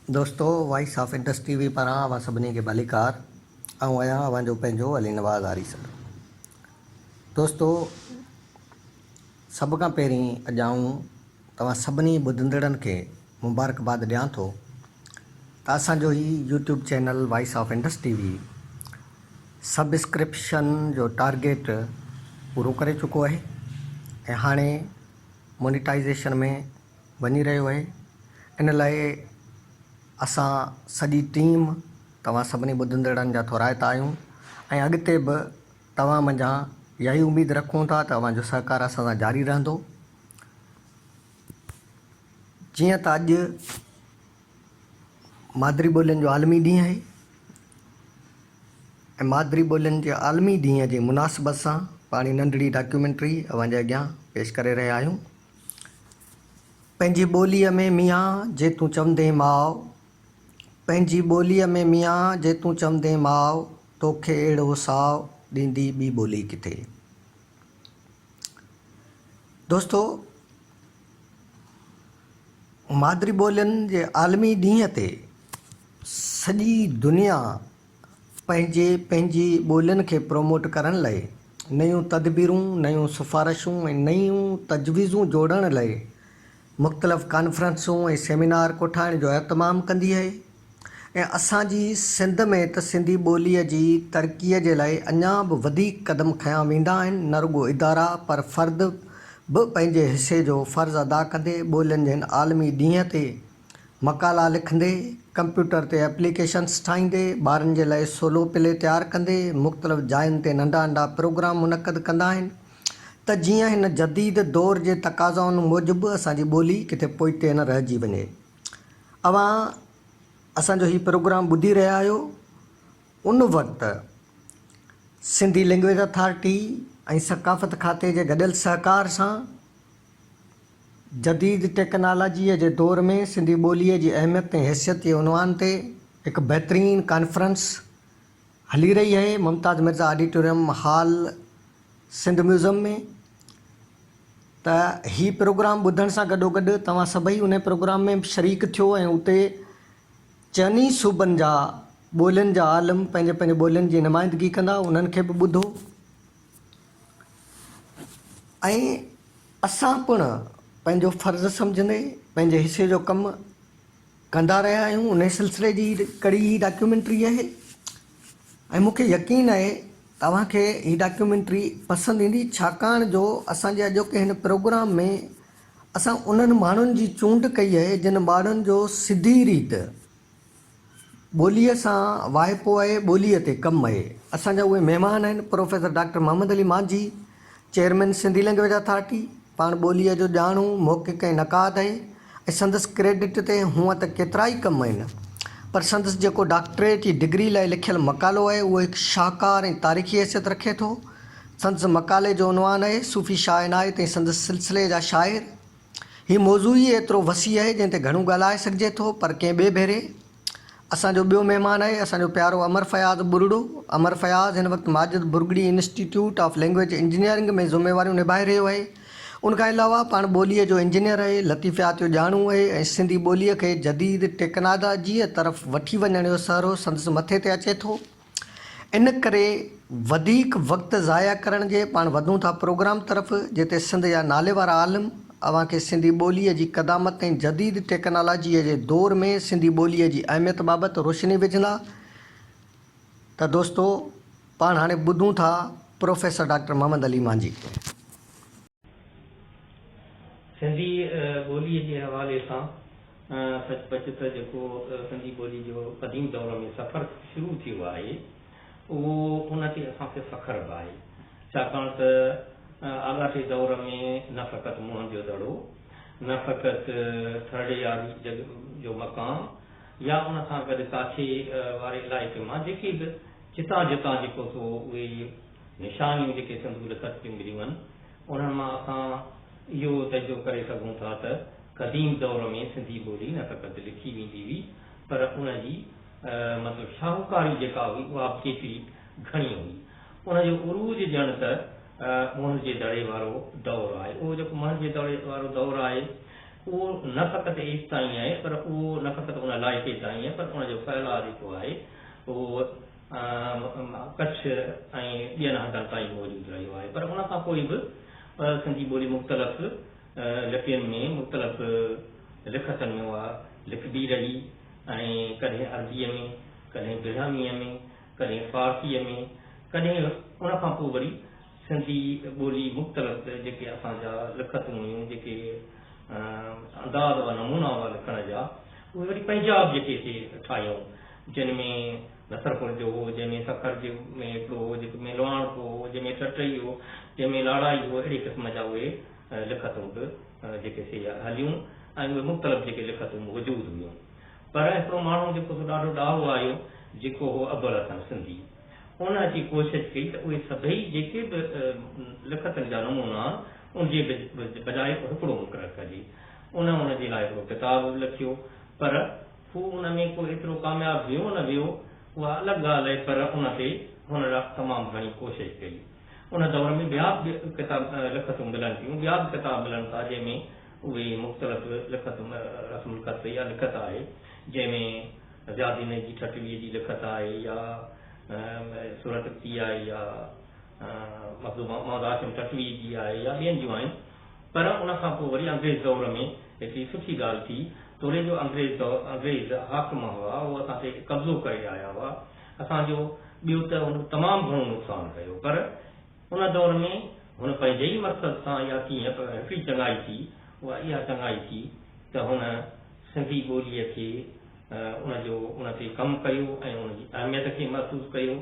दोस्तों, voice of industry TV पारां अवां सभिनी खे भलीकार। ऐं आहियां अवांजो पंहिंजो अली नवाज़ आरी सर। दोस्तों, सभ खां पहिरीं अॼु आऊं तव्हां सभिनी ॿुधंदड़नि खे मुबारकबाद ॾियां थो त असांजो ही YouTube channel voice of industry TV subscription जो टारगेट पूरो करे चुको आहे ऐं हाणे मोनिटाइज़ेशन में वञी रहियो आहे। इन लाइ असां सॼी टीम तव्हां सभिनी ॿुधंदड़नि जा थोराइता आहियूं ऐं अॻिते बि तव्हां मंझां इहा ई उमेदु रखूं था त तव्हांजो सहकार असां सां जारी रहंदो। जीअं त अॼु मादरी ॿोलियुनि जो आलमी ॾींहुं आहे ऐं मादरी ॿोलियुनि जे आलमी ॾींहं जे मुनासिबत सां पाण नंढड़ी डॉक्यूमेंट्री अवांजे अॻियां पेश करे रहिया आहियूं। पंहिंजी ॿोलीअ में मियां जे तूं चवंदे माउ, पंहिंजी ॿोलीअ में मियां जे तूं चवंदे माउ, तोखे अहिड़ो साउ ॾींदी ॿी ॿोली किथे। दोस्तों, मादरी ॿोलियुनि जे आलमी ॾींहं ते सॼी दुनिया पंहिंजी ॿोलियुनि खे प्रोमोट करण लाइ नयूं तदबीरूं, नयूं सिफ़ारिशूं ऐं नयूं तजवीज़ूं जोड़ण लाइ मुख़्तलिफ़ कॉन्फ्रेंसूं ऐं सेमिनार कोठाइण जो एहतमाम कंदी आहे ऐं असांजी सिंध में त सिंधी ॿोलीअ जी तरक़ीअ जे लाइ अञा बि वधीक क़दम खयां वेंदा आहिनि। न रुॻो इदारा पर फ़र्द बि पंहिंजे हिसे जो फ़र्ज़ु अदा कंदे ॿोलियुनि जे हिन आलमी ॾींहं ते मक़ाला लिखंदे, कंप्यूटर ते एप्लीकेशन्स ठाहींदे, ॿारनि जे लाइ सोलो प्ले तयारु कंदे, मुख़्तलिफ़ जायुनि ते नंढा नंढा प्रोग्राम मुनक़द कंदा आहिनि त जीअं हिन जदीद दौर जे तक़ाज़ाउनि मूजिबि असांजी ॿोली किथे पोइते न रहिजी वञे। अवां असांजो ही प्रोग्राम ॿुधी रहिया आहियो। उन वक़्तु सिंधी लैंग्वेज अथॉरिटी ऐं सक़ाफ़त खाते जे गॾियल सहकार सां जदीद टेक्नोलॉजीअ जे दौर में सिंधी ॿोलीअ जी अहमियत ऐं हैसियत जे उनवान ते हिकु बहितरीनु कॉन्फ्रेंस हली रही आहे Mumtaz Mirza auditorium hall Sindh museum में। त ही प्रोग्राम ॿुधण सां गॾोगॾु तव्हां सभई उन प्रोग्राम में शरीक थियो ऐं उते चइनी सूबनि जा ॿोलियुनि जा आलम पंहिंजे पंहिंजे ॿोलियुनि जी नुमाइंदगी कंदा, उन्हनि खे बि ॿुधो। ऐं असां पिणु पंहिंजो फ़र्ज़ु सम्झंदे पंहिंजे हिसे जो कमु कंदा रहिया आहियूं। उन सिलसिले जी कड़ी ही डॉक्यूमेंट्री आहे ऐं मूंखे यकीन आहे तव्हांखे ही डॉक्यूमेंट्री पसंदि ईंदी, छाकाणि जो असांजे अॼोके हिन प्रोग्राम में असां उन्हनि माण्हुनि जी चूंड कई आहे जिन माण्हुनि जो सिधी रीति ॿोलीअ सां वाइपो आहे, ॿोलीअ ते कमु आहे। असांजा उहे महिमान आहिनि प्रोफेसर डॉक्टर मोहम्मद अली मांझी, चेयरमैन सिंधी लैंग्वेज अथॉरिटी, पाण ॿोलीअ जो ॼाणू मौक़िक़ ऐं नक़ाद आहे ऐं संदसि क्रेडिट ते हूअं त केतिरा ई कम आहिनि, पर संदसि जेको डॉक्टरेट जी डिग्री लाइ लिखियलु मक़ालो आहे उहो हिकु शाहकार ऐं तारीख़ी हैसियत रखे थो। संदसि मक़ाले जो उनवान आहे सूफ़ी शाह इनायत ऐं संदसि सिलसिले जा शाइर। हीउ मौज़ू ई एतिरो वसी आहे जंहिं ते घणो ॻाल्हाए सघिजे थो, पर कंहिं ॿिए भेरे असांजो ॿियो महिमान आहे असांजो प्यारो अमर फयाज़ बुरड़ो। अमर फयाज़ हिन वक़्तु Majid Burgari institute of language engineering में ज़िम्मेवारियूं निभाए रहियो आहे। उनखां अलावा पाण ॿोलीअ जो इंजीनियर आहे, लतीफ़ियात जो ॼाणू आहे ऐं सिंधी ॿोलीअ खे जदीद टेक्नोलॉजीअ तरफ़ वठी वञण जो सहरो संदसि मथे ते अचे थो। इन करे वधीक वक़्तु ज़ाया करण जे पाण वधूं था प्रोग्राम तरफ़ जिते सिंध जा नाले वारा आलिम अव्हांखे सिंधी ॿोलीअ जी क़दामत ऐं जदीद टेक्नोलॉजीअ जे दौर में सिंधी ॿोलीअ जी अहमियत बाबति रोशनी विझंदा। त दोस्तो, पाण हाणे ॿुधूं था प्रोफेसर डॉक्टर मोहम्मद अली मांझी। सिंधी ॿोलीअ जे हवाले सां सचपच त जेको सिंधी ॿोली जो क़दीम दौर में सफ़र शुरू थियो आहे उहो उन ते असांखे फ़ख़्रु बि आहे, छाकाणि त आगाटे दौर में न फ़क़ति मुंहं जो दड़ो, न फ़क़ति थड़ियारी जो मक़ाम या उन सां गॾु काछे वारे इलाइक़े मां जेके बि जितां जितां जेको सो उहे निशानियूं जेके सिंधू लिखत जूं मिलियूं आहिनि उन्हनि मां असां इहो तजुर्बो करे सघूं था त क़दीम दौर में सिंधी ॿोली न फ़क़ति लिखी वेंदी हुई पर उनजी मतिलबु शाहूकारी जेका हुई उहा केतिरी घणी हुई। उनजो उरूज ॼण त मुंहं जे दड़े वारो दौरु आहे। उहो जेको मुंहं जे दड़े वारो दौरु आहे उहो न फ़क़ति एसि ताईं आहे पर उहो न फ़क़ति उन इलाइक़े ताईं आहे पर उनजो फैलाव जेको आहे उहो कच्छ ऐं ॿियनि हंधनि ताईं मौजूदु रहियो आहे। पर उन खां पोइ बि सिंधी ॿोली मुख़्तलिफ़ लिपियुनि में मुख़्तलिफ़ लिखतनि में उहा लिखबी रही ऐं कॾहिं अरबीअ में, कॾहिं बिरहमीअ में, कॾहिं फ़ारसीअ में, कॾहिं उन खां पोइ वरी सिंधी ॿोली मुख़्तलिफ़ जेके असांजा लिखतूं हुयूं, जेके अंदाज़ हुआ, नमूना हुआ लिखण जा, उहे वरी पंजाब जेके ठाहियूं, जिन में नसरपुर जो हो, जंहिंमें सखर जे में हिकिड़ो हो, जंहिंमें लोहाणको हो, जंहिंमें टटई हो, जंहिंमें लाड़ाई हो, अहिड़े क़िस्म जा उहे लिखतूं बि जेके से हलियूं ऐं उहे मुख़्तलिफ़ जेके लिखतूं वजूद हुयूं। पर हिकिड़ो माण्हू जेको ॾाढो ॾाहो आयो जेको हो अबुल हसन सिंधी, उन अची कोशिशि कई त उहे सभई जेके बि लिखतनि जा नमूना उनजे बजाए हिकिड़ो मुक़ररु कजे। उनजे लाइ हिकिड़ो किताबु लिखियो, पर हू उन में को एतिरो कामयाबु वियो न वियो, उहा अलॻि ॻाल्हि आहे, पर उन ते हुन तमामु घणी कोशिशि कई। उन दौर में ॿिया बि किताब लिखतूं मिलनि थियूं, ॿिया बि किताब मिलनि था जंहिंमें उहे मुख़्तलिफ़ लिखतूं रस्म लिखत या लिखत आहे, जंहिंमें ज़ियादीन जी ठटवीअ जी लिखत आहे या सूरत की आहे या मोहम्मद हाशिम ठटवी जी आहे या ॿियनि जूं आहिनि। पर उन खां पोइ वरी अंग्रेज़ दौर में हिकिड़ी सुठी ॻाल्हि थी, तोड़े जो अंग्रेज़ हाकिम हुआ, उहो असां ते कब्ज़ो करे आया हुआ, असांजो ॿियो त हुन तमामु घणो नुक़सानु कयो। पर उन दौर में हुन पंहिंजे ई मक़सद सां या कीअं हिकिड़ी चङाई थी, उहा इहा चङाई थी त हुन सिंधी ॿोलीअ खे उन ते कमु कयो ऐं उनजी अहमियत खे महसूसु कयो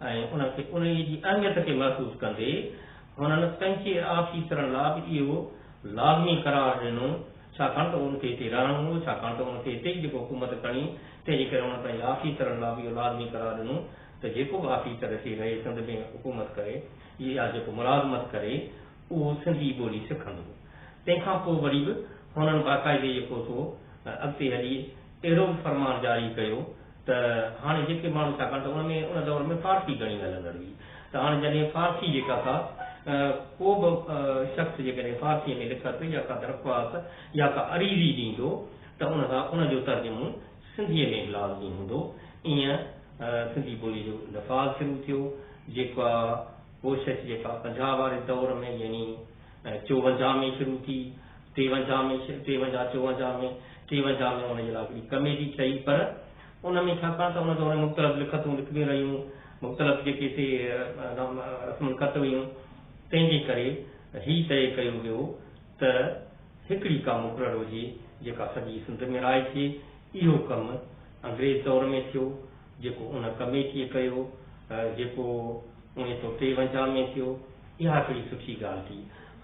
ऐं उनजी अहमियत खे महसूसु कंदे हुननि पंहिंजे आफ़ीसरनि लाइ बि इहो लाज़मी करार ॾिनो, छाकाणि त उनखे हिते रहणो हो, छाकाणि त उनखे हिते ई जेको हुकूमत करणी, तंहिंजे करे हुन पंहिंजे आफ़ीसरनि लाइ बि इहो लाज़मी करार ॾिनो त जेको बि आफ़ीसर हिते रहे सिंध में हुकूमत करे या जेको मुलाज़मत करे उहो सिंधी ॿोली सिखंदो। तंहिंखां पोइ वरी बि हुननि बाक़ाइदे जेको सो अॻिते हली अहिड़ो फरमान जारी कयो त हाणे जेके माण्हू, छाकाणि त उन दौर में फारसी घणी हलंदड़ हुई, त हाणे जॾहिं फारसी जेका का को बि शख़्स जेकॾहिं फारसीअ में लिखत या का दरख़्वास्त या का अरीज़ी ॾींदो त उनजो तर्जुमो सिंधीअ में लाज़मी हूंदो। ईअं सिंधी ॿोली जो लफ़ाज़ शुरू थियो, जेका कोशिशि जेका पंजाब वारे दौर में यानी 54 में शुरू थी, 53 में 53 में उनजे लाइ हिकिड़ी कमेटी ठही। पर उन में छाकाणि त उन दौर में मुख़्तलिफ़ लिखतूं लिखबियूं रहियूं, मुख़्तलिफ़ जेके से रस्म ख़त हुयूं, तंहिंजे करे हीउ तइ कयो वियो त हिकिड़ी का मुक़ररु हुजे जेका सॼी सिंध में राहे थिए। इहो कमु अंग्रेज़ दौर में थियो, जेको उन कमेटीअ कयो, जेको 1953 में थियो। इहा हिकिड़ी सुठी ॻाल्हि थी।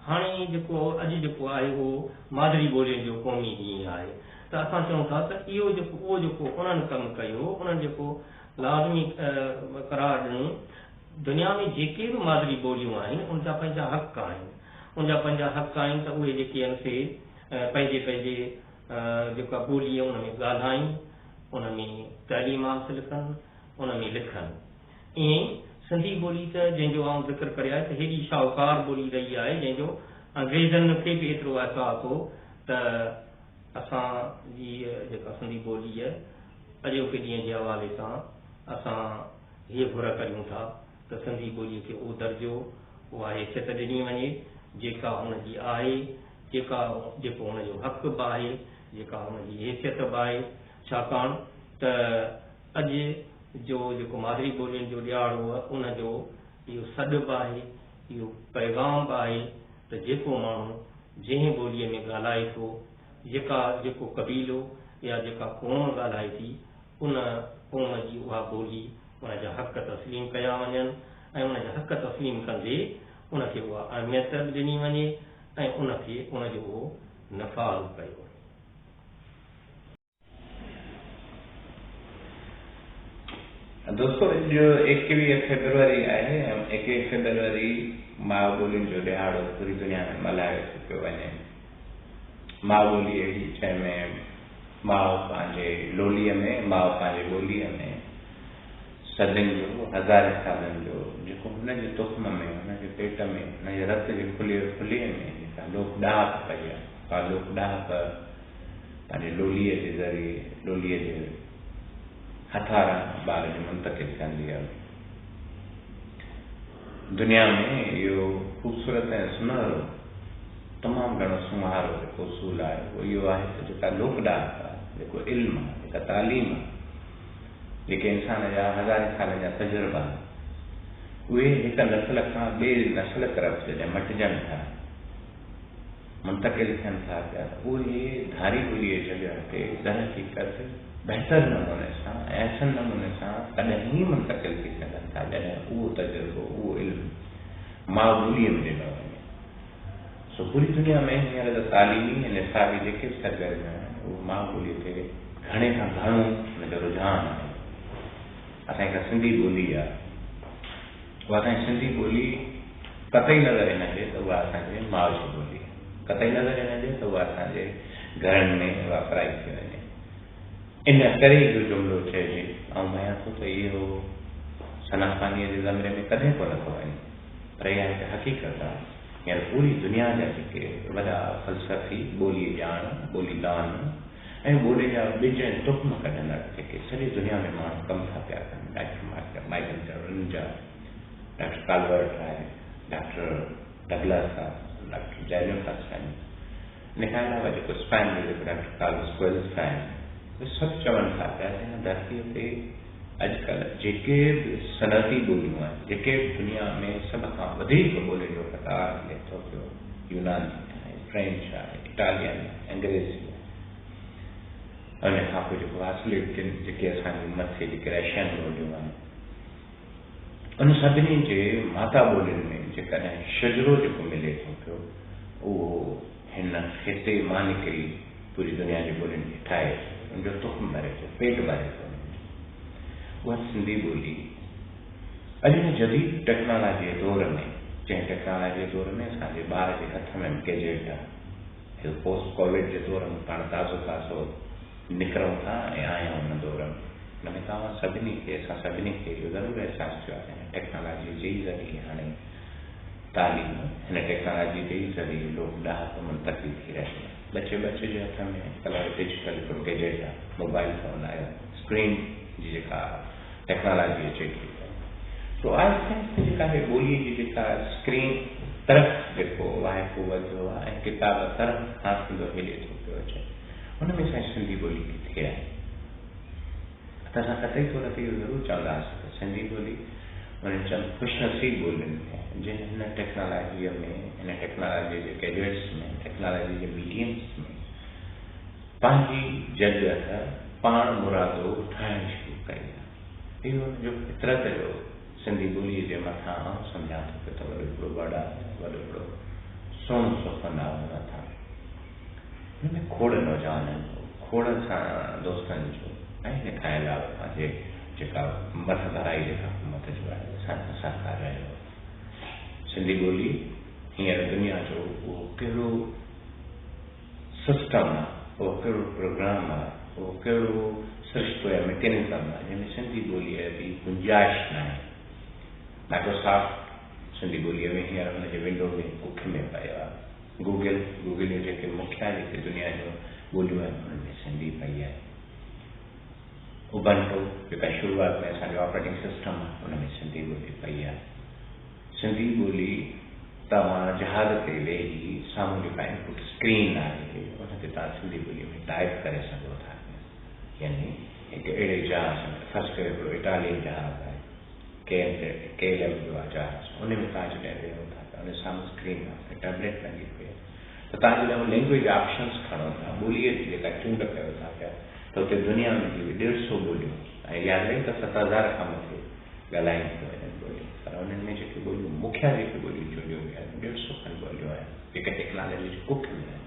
हाणे जेको अॼु जेको आहे उहो मादरी ॿोलियुनि जो क़ौमी ॾींहुं आहे, त असां चऊं था त इहो जेको उन्हनि कमु कयो, उन्हनि जेको लाज़मी करार ॾिनो, दुनिया में जेके बि मादरी ॿोलियूं आहिनि उनजा पंहिंजा हक़ आहिनि, त उहे जेके आहिनि से पंहिंजे जेका ॿोली आहे उन में ॻाल्हाइनि, उन में तइलीम हासिलु कनि, उन में लिखनि। ईअं सिंधी ॿोली त जंहिंजो आउं ज़िक्र करे आहे त हेॾी शाहूकार ॿोली रही आहे, जंहिंजो अंग्रेज़नि खे बि एतिरो अहसासु हो त असांजी जेका सिंधी ॿोली आहे अॼोके ॾींहं जे हवाले सां असां हीअ घुर करियूं था त सिंधी ॿोलीअ खे उहो दर्जो, उहा हैसियत ॾिनी वञे जेका हुनजी आहे, जेको हुनजो हक़ बि आहे, जेका हुनजी हैसियत बि आहे। छाकाणि त अॼु जो जेको मादरी ॿोलियुनि जो ॾियारो आहे उनजो इहो सॾु बि आहे, इहो पैगाम बि आहे त जेको माण्हू जंहिं ॿोलीअ में ॻाल्हाए थो, जेको कबीलो या जेका क़ौम ॻाल्हाए थी, उन क़ौम जी उहा ॿोली, उनजा हक़ तस्लीम कया वञनि ऐं उनजा हक़ तस्लीम कंदे उनखे उहा अहमियत ॾिनी वञे ऐं उनखे उनजो उहो नफ़ाज़ कयो वञे। दोस्तों, जो 21 फरवरी आहे, 21 फरवरी मां ॿोलियुनि जो ॾियारो पूरी दुनिया में मल्हायो पियो वञे। मां ॿोली अहिड़ी जंहिंमें माउ पंहिंजे लोलीअ में, माउ पंहिंजे ॿोलीअ में सदियुनि जो, हज़ारे सालनि जो जेको हुनजे तुख़्म में, हुनजे पेट में, हुनजे रत जे खुलीअ में जेका लोक ॾाह पई आहे, का लोक डाक पंहिंजे लोलीअ जे ज़रिए लोलीअ जे हथारां ॿार खे मुंतक़िल कंदी आहे। दुनिया में इहो ख़ूबसूरत ऐं सुनहरो तमामु घणो सुम्हारो जेको उसूल आहे उहो इहो आहे त जेका लोक डाक आहे, जेको इल्मु आहे, जेका तालीम आहे, जेके इंसान जा हज़ारे साल जा तजुर्बा उहे हिकु नस्ल खां ॿिए नस्ल तरफ़ जॾहिं मटिजनि था, मुंतक़िल थियनि था पिया, उहे धारी ॿोलीअ जॻह ते दर हक़ीक़त बहितर नमूने सां ऐं अहसन नमूने सां तॾहिं ई मुंतक़िल थी सघनि था जॾहिं उहो तजुर्बो उहो इल्मु माउ ॿोलीअ में ॾिनो वञे। सो पूरी दुनिया में हींअर त तालीमी ऐं निसाबी जेके बि सरगर्मियूं आहिनि उहो माउ ॿोलीअ ते घणे खां घणो हुनजो रुझान आहे। असांजी का सिंधी ॿोली आहे, उहा असांजी सिंधी ॿोली कतई नज़र न अचे त उहा असांजे माउ जी ॿोली आहे, कतई नज़र न अचे त उहा असांजे घरनि में वापराई थी वञे। इन करे इहो जुमिलो चइजे ऐं मयां थो त इहो सनासानीअ जे ज़मरे में कॾहिं कोन थो वञे, पर इहा हिकु हक़ीक़त आहे। हींअर पूरी दुनिया जा जेके वॾा फ़लसफ़ी ॿोली ॼाण, ॿोलीदान ऐं ॿोली जा ॿिज ऐं तुख़्म कढंदड़ जेके सॼी दुनिया में माण्हू कमु था पिया कनि, डॉक्टर माइकल जा, डॉक्टर कालवर्ट आहे, डॉक्टर डगलस आहे, डॉक्टर जैनियस आहिनि, इन खां अलावा जेको स्पेन जो जेको डॉक्टर कार्लोस कोएल्स आहिनि, उहे सभु चवनि था पिया त हिन धरतीअ ते अॼुकल्ह जेके बि सनअती ॿोलियूं आहिनि, जेके बि दुनिया में सभ खां वधीक ॿोलियुनि जो कतार हले थो पियो, यूनानी आहे, फ्रेंच आहे, इटालियन आहे, अंग्रेज़ी आहे, उन खां पोइ जेको असली जेके असांजी मथे जेके रशियन ॿोलियूं आहिनि, उन सभिनी जे माता ॿोलियुनि में जेकॾहिं शजरो जेको मिले थो पियो उहो हिन हिते मां निकिरी पूरी दुनिया जी ॿोलियुनि खे ठाहे उनजो तुख़्म भरे थो, पेट भरे थो। उहा सिंधी ॿोली अॼु हिन जदीद टेक्नोलॉजीअ दौर में, जंहिं टेक्नोलॉजीअ दौर में असांजे ॿार जे हथ में गैजेट आहे, हिकु पोस्ट कोविड जे दौर में पाण ताज़ो निकिरूं था ऐं आहियूं हुन दौर में। हुन में तव्हां सभिनी खे, असां सभिनी खे इहो ज़रूरु अहसासु थियो आहे टेक्नोलॉजी जे ई ज़रिए हाणे तालीम हिन टेक्नोलॉजी जे ई ज़रिए लोक डाक मुंतक़िल थी रही आहे। बचे जे हथ में कलर डिजिटल हिकिड़ो गैजेट आहे, मोबाइल फ़ोन आहे, स्क्रीन जी जेका टेक्नोलॉजी अचे थी। तो आहिस्ते आहिस्ते जेका आहे ॿोलीअ जी जेका स्क्रीन तरफ़ जेको आहे को वधियो आहे ऐं किताब तरफ़ खां थींदो हेॾे थो पियो अचे, हुन में असांजी सिंधी ॿोली किथे आहे? त असां कतई तौर ते इहो ज़रूरु चवंदासीं त सिंधी ॿोली उन चंद ख़ुशनसीब ॿोलियुनि में जिन हिन टेक्नोलॉजीअ में, हिन टेक्नोलॉजी जे गैजेट्स में, टेक्नोलॉजी जे मीडियम्स में पंहिंजी जॻह पाण मुरादो ठाहिणु शुरू कई आहे। इहो हुनजो फितरत जो सिंधी ॿोलीअ जे मथां सम्झां थो पियो त वॾो हिकिड़ो वॾो हिकिड़ो सुहिणो सुफ़न आहे हुन मथां। हिन में खोड़ नौजवाननि जो, खोड़ सां दोस्तनि जो ऐं हिन खां अलावा पंहिंजे जेका मथ भराई जेका हुकूमत जो आहे असांजो सहकार रहियो। सिंधी ॿोली हींअर दुनिया जो उहो कहिड़ो सिस्टम आहे, उहो कहिड़ो प्रोग्राम आहे, उहो कहिड़ो सिरिश्तो या मैकेनिज़म आहे जंहिंमें सिंधी ॿोलीअ जी गुंजाइश न आहे। माइक्रोसॉफ्ट सिंधी ॿोलीअ में हींअर हुनजे विंडो में कुख में पियो आहे। गूगल जूं जेके मुखिया जेके दुनिया जो ॿोलियूं आहिनि उन्हनि में सिंधी पई आहे। उबंटू जेका शुरूआत में असांजो ऑपरेटिंग सिस्टम आहे उन में सिंधी ॿोली पई आहे। सिंधी ॿोली तव्हां जहाज़ ते वेही साम्हूं जेका इनपुट स्क्रीन आहे उनते तव्हां सिंधी ॿोलीअ में टाइप करे सघो था। यानी हिकु अहिड़े जहाज़ में फर्स्ट करे हिकिड़ो इटालियन जहाज़ आहे, KLM जो आहे जहाज़, उन में तव्हां जॾहिं वेहो था त उन साम्हूं स्क्रीन आहे, टैबलेट लॻी पई आहे, त तव्हां जॾहिं उहो लैंग्वेज ऑप्शन्स खणो था, ॿोलीअ जी जेका चूंड कयो था पिया त हुते दुनिया में 150 ॿोलियूं ऐं यादि रही त 7000 खां मथे ॻाल्हाइनि थियूं वञनि ॿोलियूं, पर उन्हनि में जेके ॿोलियूं मुखिया जेके ॿोलियूं चूंडियूं वियूं आहिनि 150 खनि ॿोलियूं आहिनि जेके टेक्नोलॉजी जी कुख में आहिनि।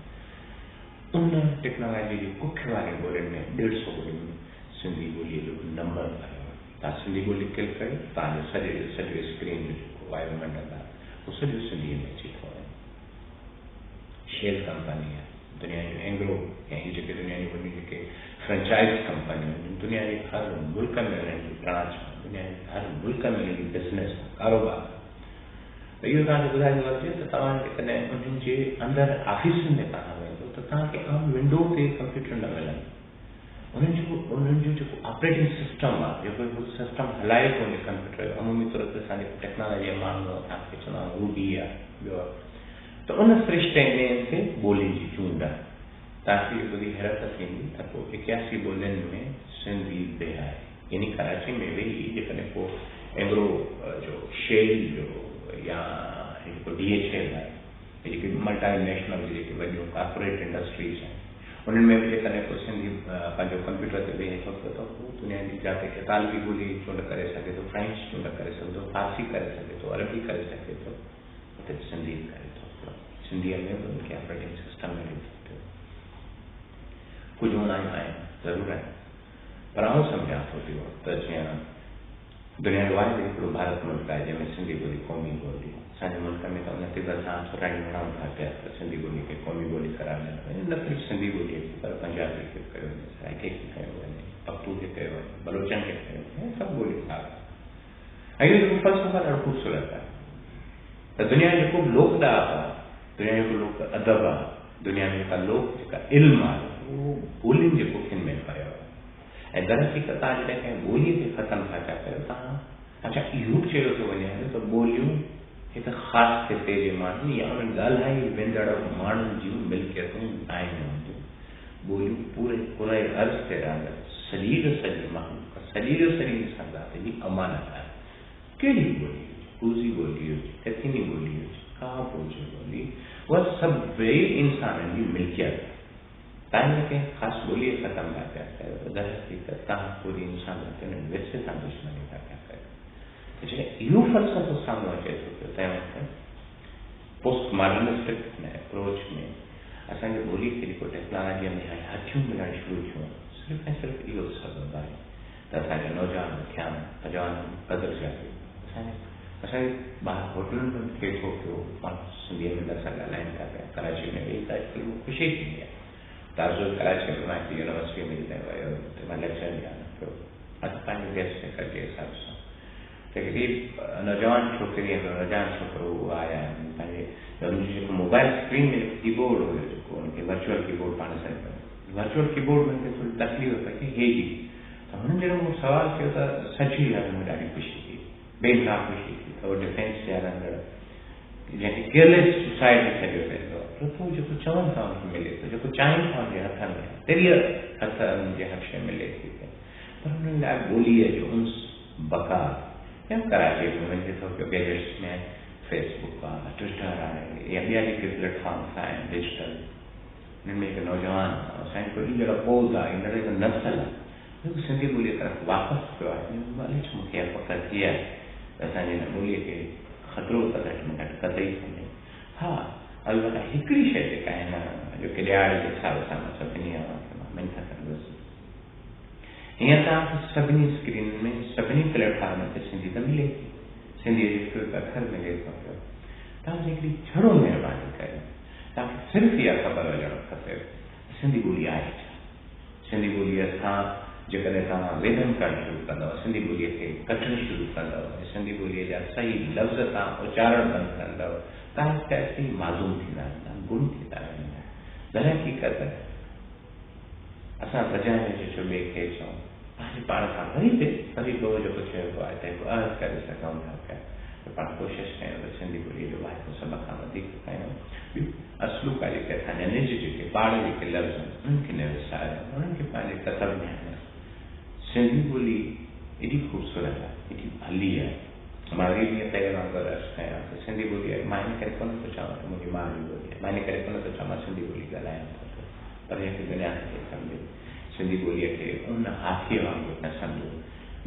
उन टेक्नोलॉजी जी कुख वारी ॿोलियुनि में 150 ॿोलियुनि में सिंधी ॿोलीअ जो नंबर आयो आहे। तव्हां सिंधी ॿोली क्लिक कयो, तव्हांजो सॼो स्क्रीन जो जेको वायुमंडल आहे उहो सॼो सिंधीअ में अची थो वञे। शेल कंपनी आहे, दुनिया जूं एंग्लो या हीअ जेके दुनिया जी वॾियूं जेके फ्रेंचाइज़ कंपनियूं आहिनि, दुनिया जे हर मुल्क में उन्हनि जी ब्रांच, दुनिया जे हर मुल्क में उन्हनि जी बिज़नेस कारोबार। त इहो तव्हांखे ॿुधाईंदो अचे त तव्हां जेकॾहिं उन्हनि जे अंदरि ऑफिसनि में तव्हां वेंदो त तव्हांखे आम विंडो ते कंप्यूटर न मिलनि, उन्हनि जो ऑपरेटिंग सिस्टम आहे जेको सिस्टम हलाए थो उन कंप्यूटर, अमूमी तौर ते असांजे टेक्नोलॉजी जा माण्हू तव्हांखे चवंदा रूबी आहे ॿियो आहे, त उन सिरिश्ते में ते ॿोली जी चूंड आहे। तव्हांखे इहो ॿुधी हैरत थींदी त पोइ 81 ॿोलियुनि में सिंधी बि आहे, यानी कराची में वेही जेकॾहिं पोइ एग्रो जो शेल जो या जेको DHL आहे, जेके मल्टानेशनल जेके वॾियूं कॉर्पोरेट इंडस्ट्रीज़ आहिनि, उन्हनि में बि जेकॾहिं को सिंधी पंहिंजो कंप्यूटर ते वेहे थो पियो त हू दुनिया जी जिते इतालवी ॿोली चूंड करे सघे थो, फ्रेंच चूंड करे सघे थो, फारसी करे सघे थो, अरबी करे सघे थो, हुते सिंधी करे थो पियो। सिंधीअ में बि उनखे ऑपरेटिंग सिस्टम मिले थो पियो। कुझु उणायूं आहिनि ज़रूरु आहिनि, पर आउं सम्झां थो पियो त जीअं दुनिया जो आहे हिकिड़ो भारत मुल्क आहे जंहिंमें सिंधी ॿोली क़ौमी ॿोली, असांजे मुल्क में त उन ते असां सुराणी वणूं था पिया त सिंधी ॿोली खे क़ौमी ॿोली करार ॾियणु वञे, न सिर्फ़ु सिंधी ॿोलीअ खे पर पंजाबी खे कयो वञे, सराइके खे कयो वञे, पख्तू खे कयो वञे, बलोचन खे कयो वञे, सभु ॿोलियूं था। ऐं इहो जेको फ़लसफ़ा ॾाढो ख़ूबसूरत आहे त दुनिया जो जेको लोक ॾाह आहे, दुनिया जो जेको लोक अदब आहे, दुनिया में जेका लोक जेका इल्मु आहे उहो ॿोलियुनि जे पुठियुनि में पियो आहे। ऐं दर हक़ीक़त तव्हां जॾहिं कंहिं ॿोलीअ खे ख़तमु था पिया कयो, तव्हां अच्छा इहो बि चयो थो वञे त ॿोलियूं हिकु ख़ासि ख़िते जे माण्हुनि या उन्हनि ॻाल्हाई वेंदड़ माण्हुनि जूं मिल्कियतूं आहिनि। ॿोलियूं पूरे अर्ज़ ते रहंदड़ सॼी माण्हू सॼी इंसान ज़ात जी अमानत आहे। कहिड़ी ॿोली हुजे, कूज़ी ॿोली हुजे, कथीनी ॿोली हुजे, का बोझी ॿोली, उहा सभई इंसाननि जी मिल्कियत आहे। तव्हां हिन कंहिं ख़ासि ॿोलीअ ख़तमु था पिया कयो, दर हक़ीक़त तव्हां पूरी इंसान ज़ात उन्हनि विरसे सां दुश्मनी था पिया कयो। जॾहिं इहो फ़लसफ़ो साम्हूं अचे थो पियो तंहिं वक़्तु पोस्ट मॉडर्निस्टिक अप्रोच में असांजी ॿोली खे जेको टेक्नोलॉजीअ में हाणे हथियूं मिलणु शुरू थियूं, सिर्फ़ु ऐं सिर्फ़ु इहो सबबु आहे त असांजा नौजवान थिया नौजवान क़दुरु जाॻियो। असांजे ॿार होटलुनि में थिए थो पियो, माण्हू सिंधीअ में असां ॻाल्हाइनि था पिया, कराची में वेही त अॼुकल्ह ख़ुशी थींदी आहे। ताज़ो कराची में मां हिकु यूनिवर्सिटी में जॾहिं वियो त मां लेक्चर ॾियां पियो, अॼु पंहिंजे गेस्ट स्पीकर जे हिसाब सां त हिकिड़ी नौजवान छोकिरी ऐं नौजवान छोकिरो आया आहिनि, पंहिंजे हुनजी जेको मोबाइल स्क्रीन में जेको कीबोर्ड हुयो, जेको हुनखे वर्चुअल कीबोर्ड पाण सां वर्चुअल कीबोर्ड में थोरी तकलीफ़ पई हेॾी, त हुननि जहिड़ो मूं सुवालु कयो त सची ॻाल्हि में ॾाढी ख़ुशी थी, बेइंतहा ख़ुशी थी। त उहो डिफेंस जा रहंदड़ जंहिंखे केयरलेस सुसाइड में छॾियो वेंदो आहे, प्रथम जेको चवनि था हुनखे मिले थो, जेको चाहिनि था हुनजे हथनि में, तेरीअ हथ हुनजे हक़ में मिले थी पई, पर हुननि लाइ ॿोलीअ जो उन्स बका या कराची में वञे थो पियो, गैजेट्स में फेसबुक आहे, ट्विटर आहे या ॿिया जेके प्लेटफॉर्म्स आहिनि डिजिटल, हिननि में हिकु नौजवान असांजो कोई ईंदड़ पौध आहे, ईंदड़ हिकु नसल आहे, जेको सिंधी ॿोलीअ तरफ़ वापसि पियो आहे। मूंखे फ़ख़्रु थी आहे त असांजे हिन ॿोलीअ खे ख़तरो त घटि में घटि कतई कोन्हे। हा, अलबत्ता हिकिड़ी शइ जेका आहे न, जो की ॾियारे जे हिसाब सां मां सभिनी मां मिनत कंदुसि, हीअं तव्हांखे सभिनी स्क्रीन में सभिनी प्लेटफॉर्म ते सिंधी त मिले थी, सिंधीअ जो हिकु अखर मिले थो पियो, तव्हां हिकिड़ी छड़ो महिरबानी कयो, तव्हांखे सिर्फ़ु इहा ख़बर हुजणु खपे सिंधी ॿोली आहे छा। सिंधी ॿोलीअ सां जेकॾहिं तव्हां वेदन करणु शुरू कंदव, सिंधी ॿोलीअ खे कटणु शुरू कंदव, सिंधी ॿोलीअ जा सही लफ़्ज़ तव्हां उचारण बंदि कंदव, तव्हां कैसी माज़ूम थींदा वेंदा, गुम थींदा वेंदा। दर हक़ीक़त असां बजाए जो ॿिए खे चऊं, पंहिंजे पाण खां वरी ॿियो जेको चइबो आहे त हिकु अर्ज़ु करे सघूं था पिया त पाण कोशिशि कयूं त सिंधी ॿोलीअ जो वाइदो सभ खां वधीक कयूं। ॿियो असलूका जेके असांजा निज जेके पाण जेके लफ़्ज़ आहिनि उन्हनि खे न विसारियूं, उन्हनि खे पंहिंजे कतब में आहिनि। सिंधी ॿोली एॾी ख़ूबसूरत आहे, एॾी भली आहे। मां वरी ॾींहं पहिरियों वांगुरु अर्ज़ु कयां त सिंधी ॿोली आहे, मां इन करे कोन थो चवां त मुंहिंजी माउ जी ॿोली आहे, मां इन करे कोन थो चवां मां सिंधी ॿोली ॻाल्हायां थो, पर हिनखे दुनिया खे सम्झे सिंधी ॿोलीअ खे उन हाथीअ वांगुरु न सम्झो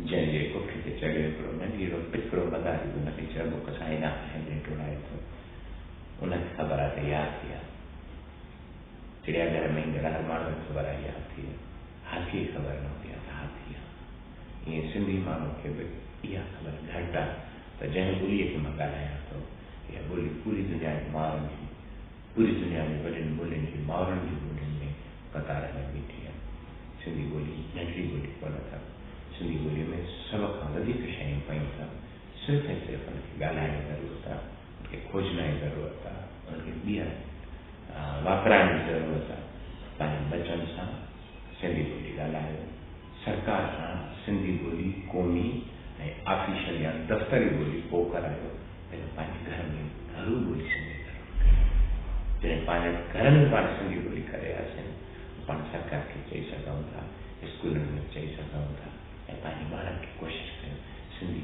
जंहिंजे कुख ते चढ़ियो हिकिड़ो नंढिड़ो पिकिड़ो बदारी हुनखे चरबुक सां हेॾां हेॾे टोड़ाए थो, उनखे ख़बर आहे त यादि थी आहे, चिड़ियाघर में ईंदड़ हर माण्हू खे ख़बर आहे यादि थी आहे, हाथी ख़बर न हूंदी आहे त हाथी आहे। ईअं सिंधी माण्हू खे बि इहा ख़बर घटि आहे त जंहिं ॿोलीअ खे मां ॻाल्हायां थो, इहा ॿोली पूरी दुनिया जी माण्हुनि जी, पूरी दुनिया जी वॾियुनि ॿोलियुनि जी माउरुनि जी ॿोलियुनि में कतार में बीठी आहे। सिंधी ॿोली नंढड़ी ॿोली कोन अथव, सिंधी ॿोलीअ में सभ खां वधीक शयूं पयूं अथव, सिर्फ़ु ऐं सिर्फ़ु हुनखे ॻाल्हाइण जी ज़रूरत आहे, हुनखे खोजण जी ज़रूरत आहे, हुनखे ॿीहर वापराइण जी ज़रूरत आहे। पंहिंजे बचनि सां सिंधी ॿोली ॻाल्हायो, सरकार सां सिंधी ॿोली क़ौमी ऐं ऑफिशियल या दफ़्तरी ॿोली पोइ करायो, पहिरियों पंहिंजे घर में ज़रूरु ॿोली सिंधी करणु। जॾहिं पंहिंजे घरनि में पाण सिंधी ॿोली करे आयासीं, पाण सरकार खे चई सघूं था, स्कूलनि में चई सघूं था ऐं पंहिंजे ॿारनि खे कोशिशि कयूं सिंधी